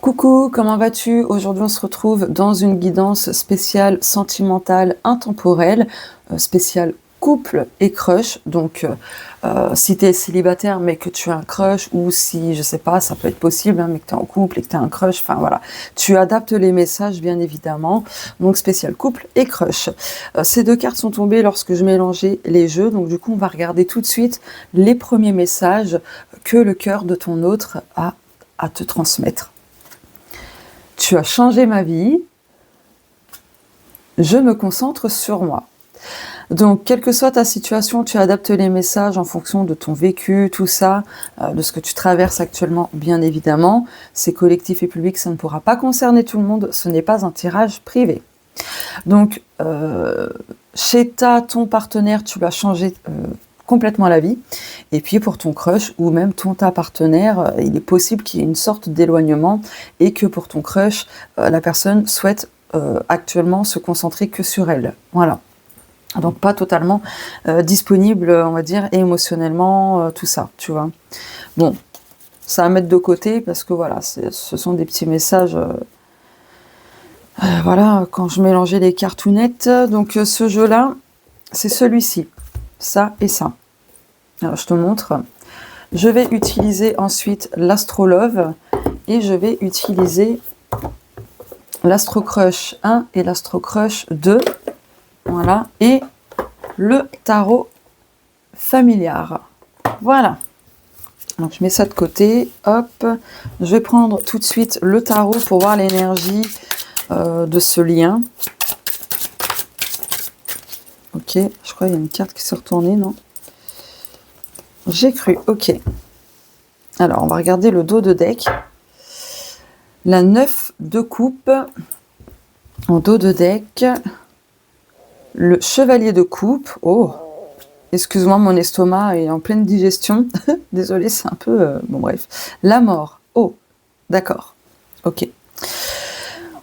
Coucou, comment vas-tu? Aujourd'hui, on se retrouve dans une guidance spéciale sentimentale intemporelle, spéciale couple et crush. Donc, si tu es célibataire mais que tu as un crush, ou si, je sais pas, ça peut être possible, hein, mais que tu es en couple et que tu as un crush, enfin voilà. Tu adaptes les messages, bien évidemment. Donc, spécial couple et crush. Ces deux cartes sont tombées lorsque je mélangeais les jeux. Donc, du coup, on va regarder tout de suite les premiers messages que le cœur de ton autre a à te transmettre. Tu as changé ma vie, je me concentre sur moi. Donc, quelle que soit ta situation, tu adaptes les messages en fonction de ton vécu, tout ça, de ce que tu traverses actuellement, bien évidemment. C'est collectif et public, ça ne pourra pas concerner tout le monde, ce n'est pas un tirage privé. Donc, chez ton partenaire, tu vas changer complètement la vie. Et puis pour ton crush ou même ta partenaire, il est possible qu'il y ait une sorte d'éloignement et que pour ton crush, la personne souhaite actuellement se concentrer que sur elle. Voilà. Donc pas totalement disponible, on va dire, émotionnellement, tout ça, tu vois. Bon, ça à mettre de côté parce que voilà, ce sont des petits messages. Voilà, quand je mélangeais les cartounettes, donc ce jeu-là, c'est celui-ci, ça et ça. Alors, je te montre. Je vais utiliser ensuite l'Astrolove et je vais utiliser l'Astro Crush 1 et l'Astro Crush 2. Voilà. Et le tarot familiar. Voilà. Donc, je mets ça de côté. Hop. Je vais prendre tout de suite le tarot pour voir l'énergie de ce lien. Ok. Je crois qu'il y a une carte qui s'est retournée, non ? J'ai cru, ok. Alors, on va regarder le dos de deck. La 9 de coupe en dos de deck. Le chevalier de coupe. Oh, excuse-moi, mon estomac est en pleine digestion. Désolée, c'est un peu... bon, bref. La mort. Oh, d'accord. Ok.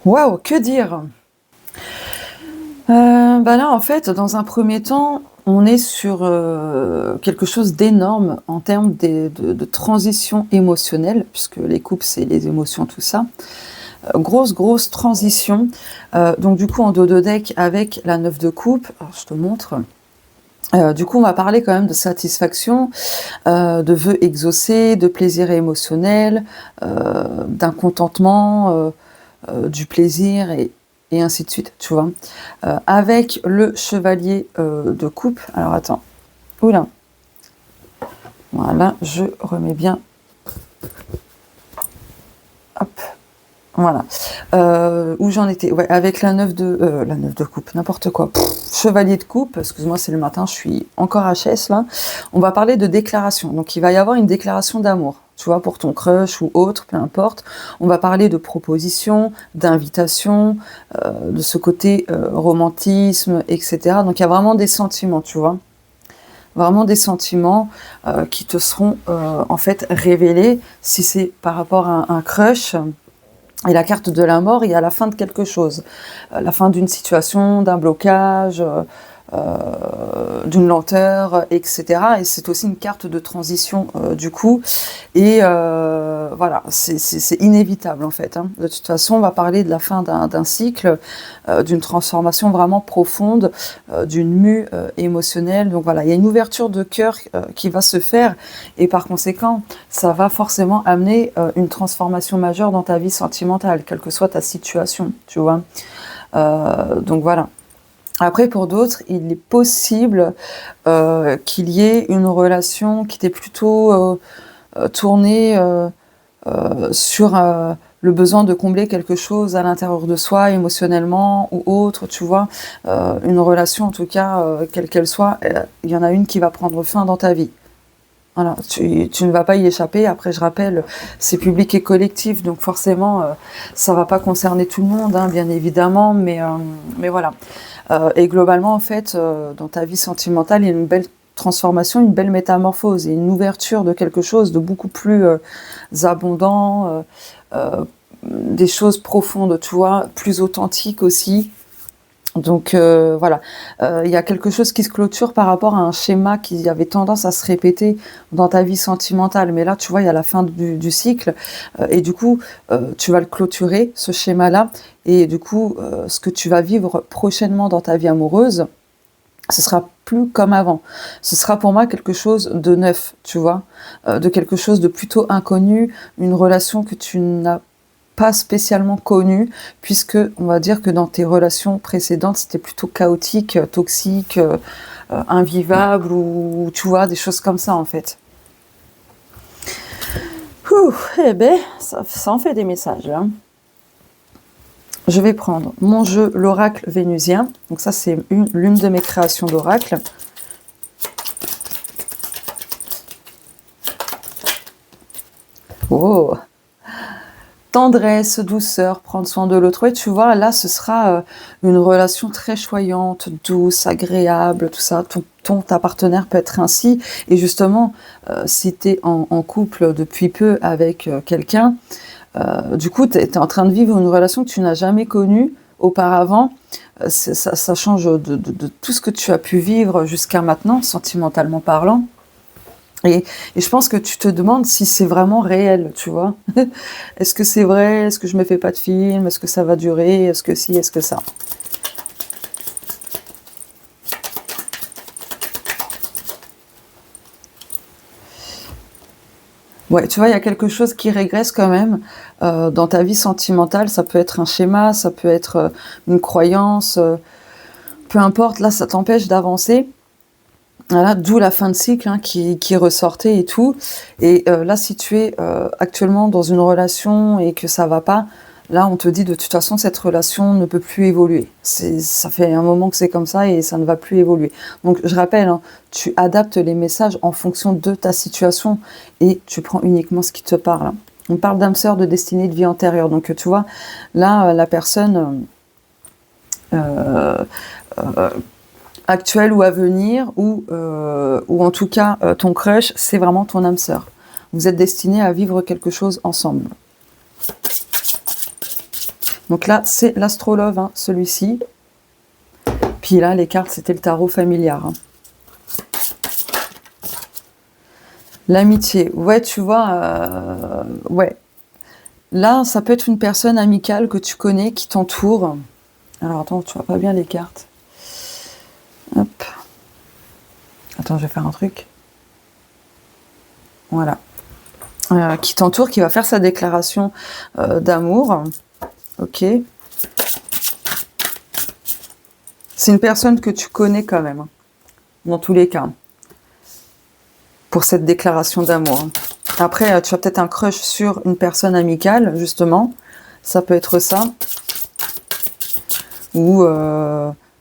Waouh, que dire ? Là, en fait, dans un premier temps, on est sur quelque chose d'énorme en termes de transition émotionnelle, puisque les couples, c'est les émotions, tout ça. Grosse transition. Donc, du coup, en dos de deck, avec la 9 de coupe, alors, je te montre. Du coup, on va parler quand même de satisfaction, de vœux exaucés, de plaisir émotionnel, d'un contentement, du plaisir et ainsi de suite, tu vois. Avec le chevalier de coupe, alors attends, oula, voilà, je remets bien, hop, voilà, où j'en étais, ouais, avec la 9 de coupe, n'importe quoi, chevalier de coupe, excuse-moi, c'est le matin, je suis encore HS là, on va parler de déclaration, donc il va y avoir une déclaration d'amour, tu vois, pour ton crush ou autre, peu importe. On va parler de proposition, d'invitation, de ce côté romantisme, etc. Donc il y a vraiment des sentiments, tu vois. Vraiment des sentiments qui te seront en fait révélés si c'est par rapport à un crush. Et la carte de la mort, il y a la fin de quelque chose. La fin d'une situation, d'un blocage, d'une lenteur, etc. Et c'est aussi une carte de transition du coup. Et voilà, c'est inévitable en fait. Hein. De toute façon, on va parler de la fin d'un cycle, d'une transformation vraiment profonde, d'une mue émotionnelle. Donc voilà, il y a une ouverture de cœur qui va se faire. Et par conséquent, ça va forcément amener une transformation majeure dans ta vie sentimentale, quelle que soit ta situation, tu vois. Donc voilà. Après, pour d'autres, il est possible qu'il y ait une relation qui était plutôt tournée sur le besoin de combler quelque chose à l'intérieur de soi, émotionnellement ou autre, tu vois. Une relation, en tout cas, quelle qu'elle soit, il y en a une qui va prendre fin dans ta vie. Voilà, tu ne vas pas y échapper. Après, je rappelle, c'est public et collectif, donc forcément, ça va pas concerner tout le monde, hein, bien évidemment, mais voilà. Et globalement, en fait, dans ta vie sentimentale, il y a une belle transformation, une belle métamorphose et une ouverture de quelque chose de beaucoup plus abondant, des choses profondes, tu vois, plus authentiques aussi. Donc voilà, il y a quelque chose qui se clôture par rapport à un schéma qui avait tendance à se répéter dans ta vie sentimentale. Mais là, tu vois, il y a la fin du cycle, et du coup, tu vas le clôturer, ce schéma-là, et du coup, ce que tu vas vivre prochainement dans ta vie amoureuse, ce sera plus comme avant. Ce sera pour moi quelque chose de neuf, tu vois, de quelque chose de plutôt inconnu, une relation que tu n'as pas spécialement connue, puisque on va dire que dans tes relations précédentes, c'était plutôt chaotique, toxique, invivable, ou tu vois, des choses comme ça en fait. Ouh, eh ben, ça en fait des messages, hein. Je vais prendre mon jeu, l'oracle vénusien. Donc ça, c'est l'une de mes créations d'oracle. Oh, tendresse, douceur, prendre soin de l'autre. Ouais, tu vois, là, ce sera une relation très choyante, douce, agréable, tout ça. Ta partenaire peut être ainsi. Et justement, si tu es en couple depuis peu avec quelqu'un, du coup, tu es en train de vivre une relation que tu n'as jamais connue auparavant. Ça change de tout ce que tu as pu vivre jusqu'à maintenant, sentimentalement parlant. Et je pense que tu te demandes si c'est vraiment réel, tu vois. Est-ce que c'est vrai? Est-ce que je me fais pas de film? Est-ce que ça va durer? Est-ce que si? Est-ce que ça? Ouais, tu vois, il y a quelque chose qui régresse quand même dans ta vie sentimentale. Ça peut être un schéma, ça peut être une croyance, peu importe. Là, ça t'empêche d'avancer. Voilà, d'où la fin de cycle, hein, qui ressortait et tout. Et là, si tu es actuellement dans une relation et que ça va pas, là, on te dit de toute façon, cette relation ne peut plus évoluer. Ça fait un moment que c'est comme ça et ça ne va plus évoluer. Donc, je rappelle, hein, tu adaptes les messages en fonction de ta situation et tu prends uniquement ce qui te parle, hein. On parle d'âme sœur, de destinée, de vie antérieure. Donc, tu vois, là, la personne euh, euh, actuelle ou à venir, ou en tout cas ton crush, c'est vraiment ton âme sœur. Vous êtes destinés à vivre quelque chose ensemble. Donc là, c'est l'astrolove, hein, celui-ci. Puis là, les cartes, c'était le tarot familiar, hein. L'amitié, ouais, tu vois, ouais. Là, ça peut être une personne amicale que tu connais, qui t'entoure. Alors attends, tu vois pas bien les cartes. Hop. Attends, je vais faire un truc. Voilà. Qui t'entoure, qui va faire sa déclaration d'amour. Ok. C'est une personne que tu connais quand même, hein, dans tous les cas, pour cette déclaration d'amour. Après, tu as peut-être un crush sur une personne amicale, justement. Ça peut être ça. Ou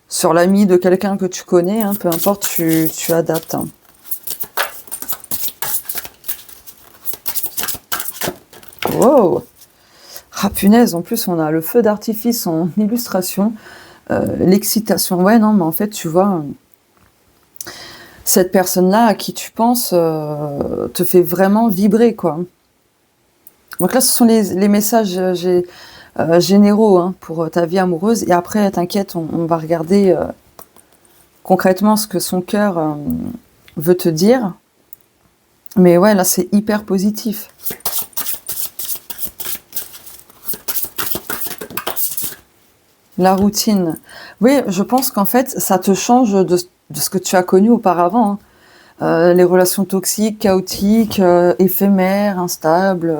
sur l'ami de quelqu'un que tu connais, hein, peu importe, tu adaptes, hein. Wow! Ah punaise, en plus on a le feu d'artifice en illustration, l'excitation. Ouais, non, mais en fait, tu vois, cette personne-là à qui tu penses te fait vraiment vibrer, quoi. Donc là, ce sont les messages généraux, hein, pour ta vie amoureuse. Et après, t'inquiète, on va regarder concrètement ce que son cœur veut te dire. Mais ouais, là, c'est hyper positif. La routine. Oui, je pense qu'en fait, ça te change de ce que tu as connu auparavant, hein. Les relations toxiques, chaotiques, éphémères, instables,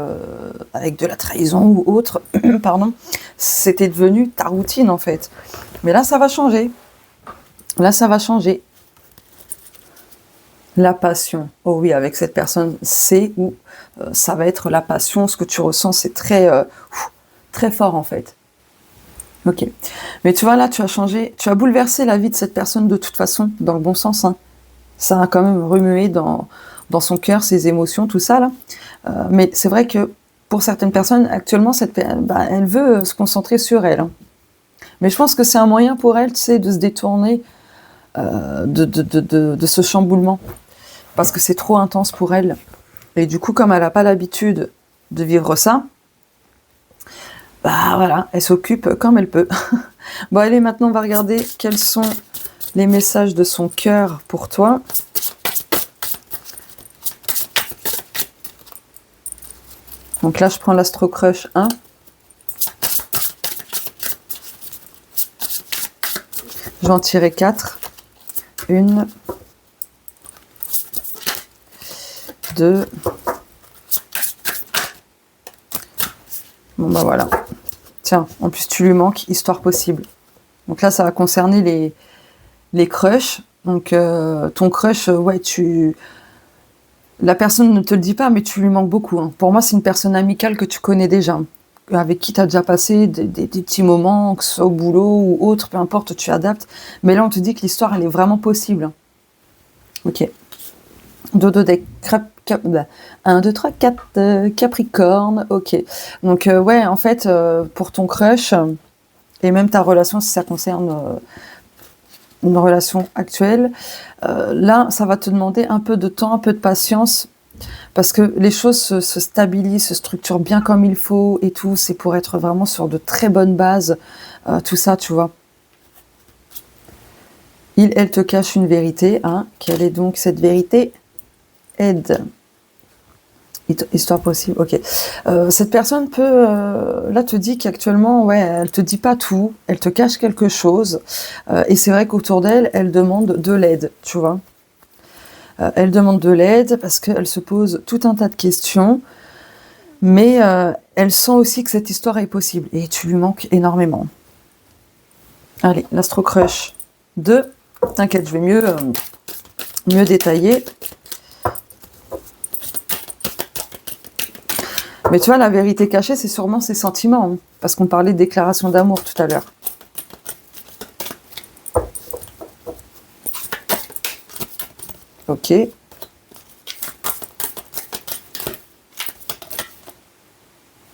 avec de la trahison ou autre, pardon, c'était devenu ta routine en fait. Mais là, ça va changer. Là, ça va changer. La passion. Oh oui, avec cette personne, c'est où ça va être la passion. Ce que tu ressens, c'est très fort en fait. Ok. Mais tu vois, là, tu as changé, tu as bouleversé la vie de cette personne de toute façon, dans le bon sens, hein. Ça a quand même remué dans son cœur, ses émotions, tout ça, là. Mais c'est vrai que pour certaines personnes, actuellement, elle veut se concentrer sur elle, hein. Mais je pense que c'est un moyen pour elle, tu sais, de se détourner de ce chamboulement. Parce que c'est trop intense pour elle. Et du coup, comme elle n'a pas l'habitude de vivre ça, bah voilà, elle s'occupe comme elle peut. Bon, allez, maintenant, on va regarder quels sont les messages de son cœur pour toi. Donc là, je prends l'Astro Crush 1. Je vais en tirer 4. 1, 2. Bon, bah voilà. Tiens, en plus, tu lui manques, histoire possible. Donc là, ça va concerner les crushs. Donc, ton crush, ouais, la personne ne te le dit pas, mais tu lui manques beaucoup. Hein. Pour moi, c'est une personne amicale que tu connais déjà. Avec qui tu as déjà passé des petits moments, que ce soit au boulot ou autre, peu importe, tu adaptes. Mais là, on te dit que l'histoire, elle est vraiment possible. Ok. Dodo des 1, 2, 3, 4, Capricorne, ok. Donc, ouais, en fait, pour ton crush, et même ta relation, si ça concerne une relation actuelle, là, ça va te demander un peu de temps, un peu de patience, parce que les choses se stabilisent, se structurent bien comme il faut et tout, c'est pour être vraiment sur de très bonnes bases, tout ça, tu vois. Elle te cache une vérité, hein. Quelle est donc cette vérité? Aide. Histoire possible, ok. Cette personne peut, là, te dit qu'actuellement, ouais, elle te dit pas tout, elle te cache quelque chose, et c'est vrai qu'autour d'elle, elle demande de l'aide, tu vois. Elle demande de l'aide parce qu'elle se pose tout un tas de questions, mais elle sent aussi que cette histoire est possible, et tu lui manques énormément. Allez, l'Astro Crush 2. T'inquiète, je vais mieux détailler. Mais tu vois, la vérité cachée, c'est sûrement ses sentiments, hein, parce qu'on parlait de déclaration d'amour tout à l'heure. Ok.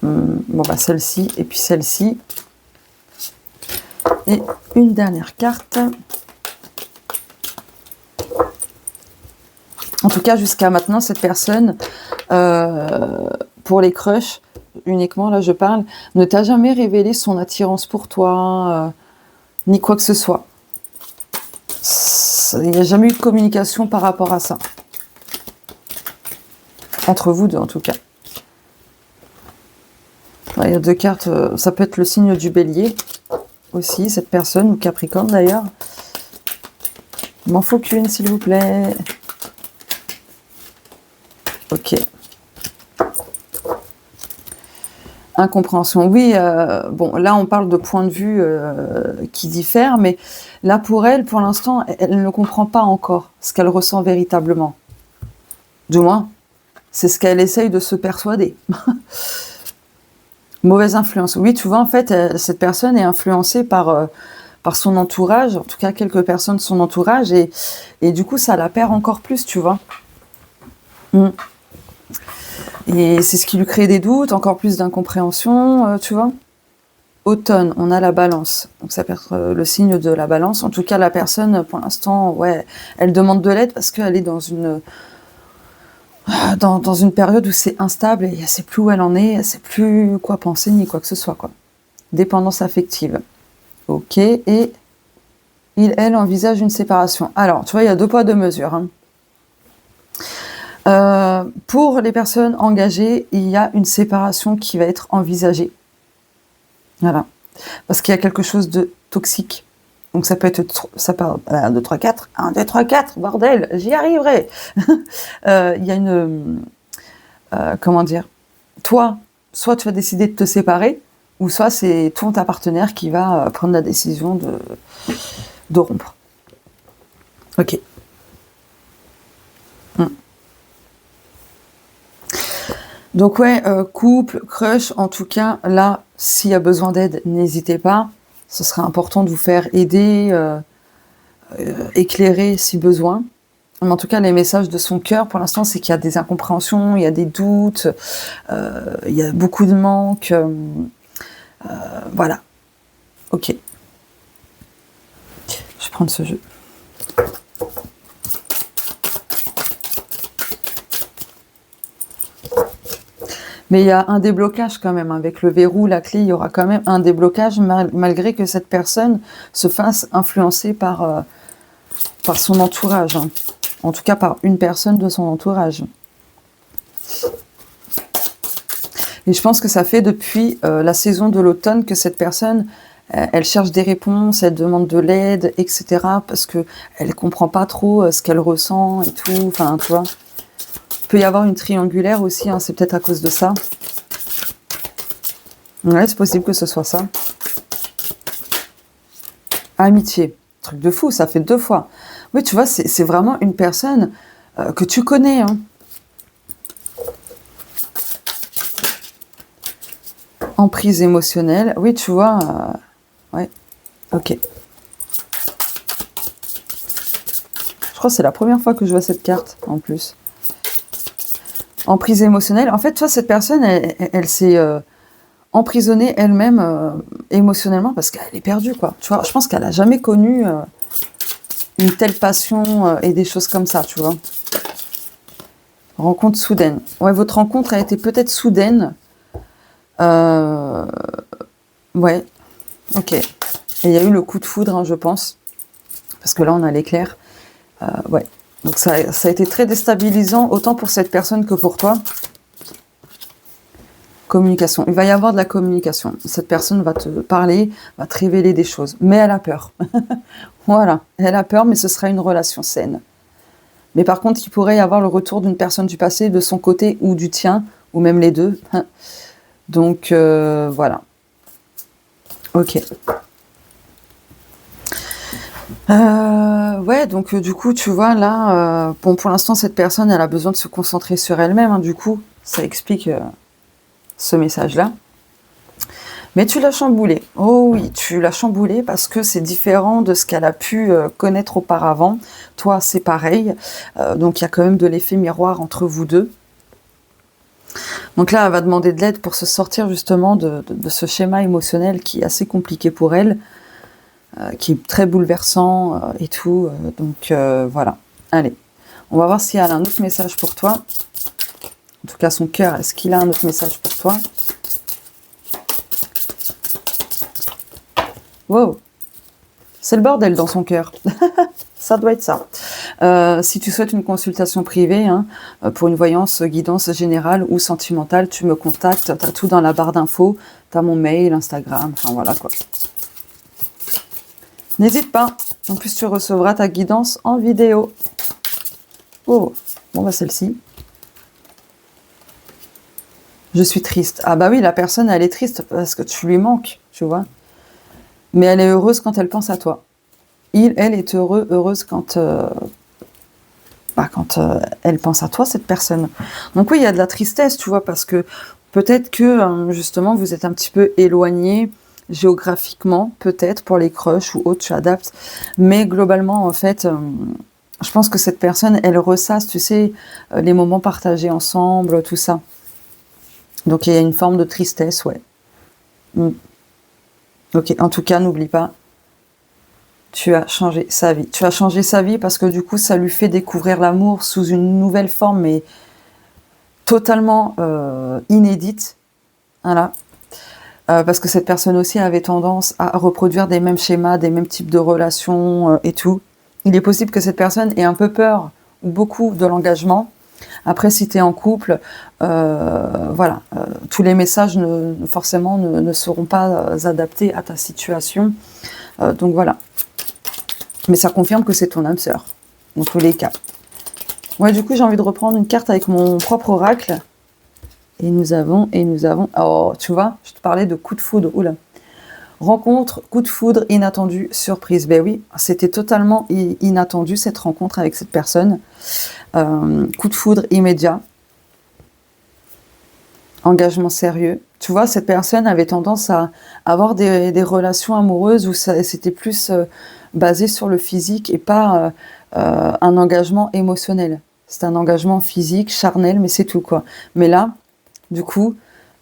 Bon, bah celle-ci, et puis celle-ci. Et une dernière carte. En tout cas, jusqu'à maintenant, cette personne, pour les crushs, uniquement, là je parle, ne t'a jamais révélé son attirance pour toi, ni quoi que ce soit. Il n'y a jamais eu de communication par rapport à ça. Entre vous deux, en tout cas. Il y a 2 cartes, ça peut être le signe du bélier, aussi, cette personne, ou Capricorne d'ailleurs. Il m'en faut qu'une, s'il vous plaît. Ok. Incompréhension. Oui, bon, là, on parle de points de vue qui diffèrent, mais là, pour elle, pour l'instant, elle ne comprend pas encore ce qu'elle ressent véritablement. Du moins, c'est ce qu'elle essaye de se persuader. Mauvaise influence. Oui, tu vois, en fait, cette personne est influencée par son entourage, en tout cas quelques personnes de son entourage, et du coup, ça la perd encore plus, tu vois. Et c'est ce qui lui crée des doutes, encore plus d'incompréhension, tu vois. Automne, on a la balance. Donc ça peut être le signe de la balance. En tout cas, la personne, pour l'instant, ouais, elle demande de l'aide parce qu'elle est dans une période où c'est instable et elle ne sait plus où elle en est, elle ne sait plus quoi penser ni quoi que ce soit, quoi. Dépendance affective. Ok, et elle envisage une séparation. Alors, tu vois, il y a 2 poids, 2 mesures. Hein. Pour les personnes engagées, il y a une séparation qui va être envisagée. Voilà. Parce qu'il y a quelque chose de toxique. Donc ça peut être, ça part 1, 2, 3, 4, 1, 2, 3, 4, bordel, j'y arriverai. Il y a une, comment dire, toi, soit tu vas décider de te séparer, ou soit c'est ton ta partenaire qui va prendre la décision de rompre. Ok. Donc ouais, couple, crush, en tout cas, là, s'il y a besoin d'aide, n'hésitez pas. Ce sera important de vous faire aider, éclairer si besoin. Mais en tout cas, les messages de son cœur, pour l'instant, c'est qu'il y a des incompréhensions, il y a des doutes, il y a beaucoup de manques. Voilà. Ok. Je vais prendre ce jeu. Mais il y a un déblocage quand même, avec le verrou, la clé, il y aura quand même un déblocage malgré que cette personne se fasse influencer par son entourage, hein. En tout cas par une personne de son entourage. Et je pense que ça fait depuis la saison de l'automne que cette personne, elle cherche des réponses, elle demande de l'aide, etc. Parce que elle comprend pas trop ce qu'elle ressent et tout. Enfin, tu vois. Il peut y avoir une triangulaire aussi, hein, c'est peut-être à cause de ça. Ouais, c'est possible que ce soit ça. Amitié. Truc de fou, ça fait 2 fois. Oui, tu vois, c'est vraiment une personne que tu connais, hein. Emprise émotionnelle. Oui, tu vois. Ouais, ok. Je crois que c'est la première fois que je vois cette carte, en plus. Emprise émotionnelle. En fait, toi, cette personne, elle s'est emprisonnée elle-même émotionnellement parce qu'elle est perdue, quoi. Tu vois, je pense qu'elle a jamais connu une telle passion et des choses comme ça, tu vois. Rencontre soudaine. Ouais, votre rencontre a été peut-être soudaine. Ouais, ok. Et il y a eu le coup de foudre, hein, je pense. Parce que là, on a l'éclair. Ouais. Donc ça a été très déstabilisant, autant pour cette personne que pour toi. Communication. Il va y avoir de la communication. Cette personne va te parler, va te révéler des choses. Mais elle a peur. Voilà. Elle a peur, mais ce sera une relation saine. Mais par contre, il pourrait y avoir le retour d'une personne du passé, de son côté ou du tien, ou même les deux. Donc, voilà. Ok. Ouais, donc du coup, tu vois, là, bon, pour l'instant, cette personne, elle a besoin de se concentrer sur elle-même, hein, du coup, ça explique ce message-là. Mais tu l'as chamboulé. Oh oui, tu l'as chamboulé parce que c'est différent de ce qu'elle a pu connaître auparavant. Toi, c'est pareil. Donc, il y a quand même de l'effet miroir entre vous deux. Donc là, elle va demander de l'aide pour se sortir justement de ce schéma émotionnel qui est assez compliqué pour elle, qui est très bouleversant et tout. Donc voilà. Allez, on va voir si elle a un autre message pour toi. En tout cas, son cœur, est-ce qu'il a un autre message pour toi? Wow, c'est le bordel dans son cœur. Ça doit être ça. Si tu souhaites une consultation privée, hein, pour une voyance, guidance générale ou sentimentale, tu me contactes. Tu as tout dans la barre d'infos. Tu as mon mail, Instagram, enfin voilà quoi. N'hésite pas. En plus, tu recevras ta guidance en vidéo. Oh, bon bah celle-ci. Je suis triste. Ah bah oui, la personne, elle est triste parce que tu lui manques, tu vois. Mais elle est heureuse quand elle pense à toi. Elle est heureuse quand elle pense à toi, cette personne. Donc oui, il y a de la tristesse, tu vois, parce que peut-être que, justement, vous êtes un petit peu éloigné géographiquement, peut-être, pour les crushs ou autres, tu adaptes. Mais globalement, en fait, je pense que cette personne, elle ressasse, tu sais, les moments partagés ensemble, tout ça. Donc il y a une forme de tristesse, ouais. Mm. Ok, en tout cas, n'oublie pas, tu as changé sa vie. Tu as changé sa vie parce que du coup, ça lui fait découvrir l'amour sous une nouvelle forme, mais totalement inédite. Voilà. Parce que cette personne aussi avait tendance à reproduire des mêmes schémas, des mêmes types de relations et tout. Il est possible que cette personne ait un peu peur, ou beaucoup, de l'engagement. Après, si tu es en couple, voilà, tous les messages forcément ne seront pas adaptés à ta situation. Donc voilà. Mais ça confirme que c'est ton âme sœur, dans tous les cas. Ouais, du coup, j'ai envie de reprendre une carte avec mon propre oracle. Et nous avons... Oh, tu vois, je te parlais de coup de foudre. Oula. Rencontre, coup de foudre, inattendu, surprise. Ben oui, c'était totalement inattendu, cette rencontre avec cette personne. Coup de foudre immédiat. Engagement sérieux. Tu vois, cette personne avait tendance à avoir des relations amoureuses où c'était plus basé sur le physique et pas un engagement émotionnel. C'est un engagement physique, charnel, mais c'est tout, quoi. Mais là, du coup,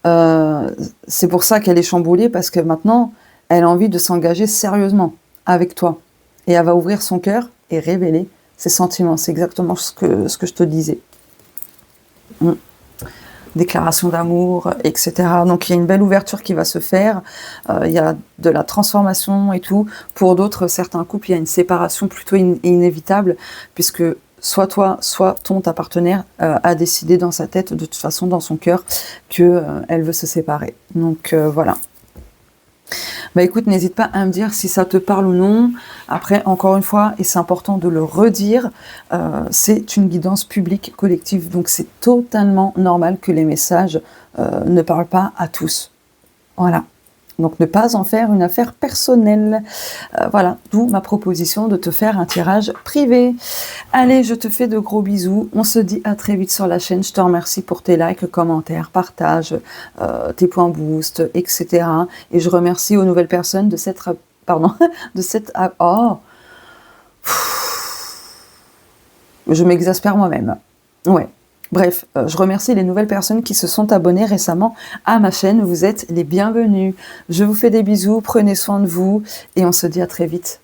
c'est pour ça qu'elle est chamboulée, parce que maintenant, elle a envie de s'engager sérieusement avec toi. Et elle va ouvrir son cœur et révéler ses sentiments. C'est exactement ce que je te disais. déclaration d'amour, etc. Donc il y a une belle ouverture qui va se faire, il y a de la transformation et tout. Pour d'autres, certains couples, il y a une séparation plutôt inévitable, puisque soit toi, soit ta partenaire a décidé dans sa tête, de toute façon dans son cœur, que elle veut se séparer. Donc voilà. Bah écoute, n'hésite pas à me dire si ça te parle ou non. Après, encore une fois, et c'est important de le redire, c'est une guidance publique collective, donc c'est totalement normal que les messages ne parlent pas à tous. Voilà. Donc ne pas en faire une affaire personnelle. Voilà, d'où ma proposition de te faire un tirage privé. Allez, je te fais de gros bisous. On se dit à très vite sur la chaîne. Je te remercie pour tes likes, commentaires, partages, tes points boost, etc. Et je remercie aux nouvelles personnes de cette... Pardon, de cette... Oh, je m'exaspère moi-même. Ouais. Bref, je remercie les nouvelles personnes qui se sont abonnées récemment à ma chaîne. Vous êtes les bienvenus. Je vous fais des bisous, prenez soin de vous et on se dit à très vite.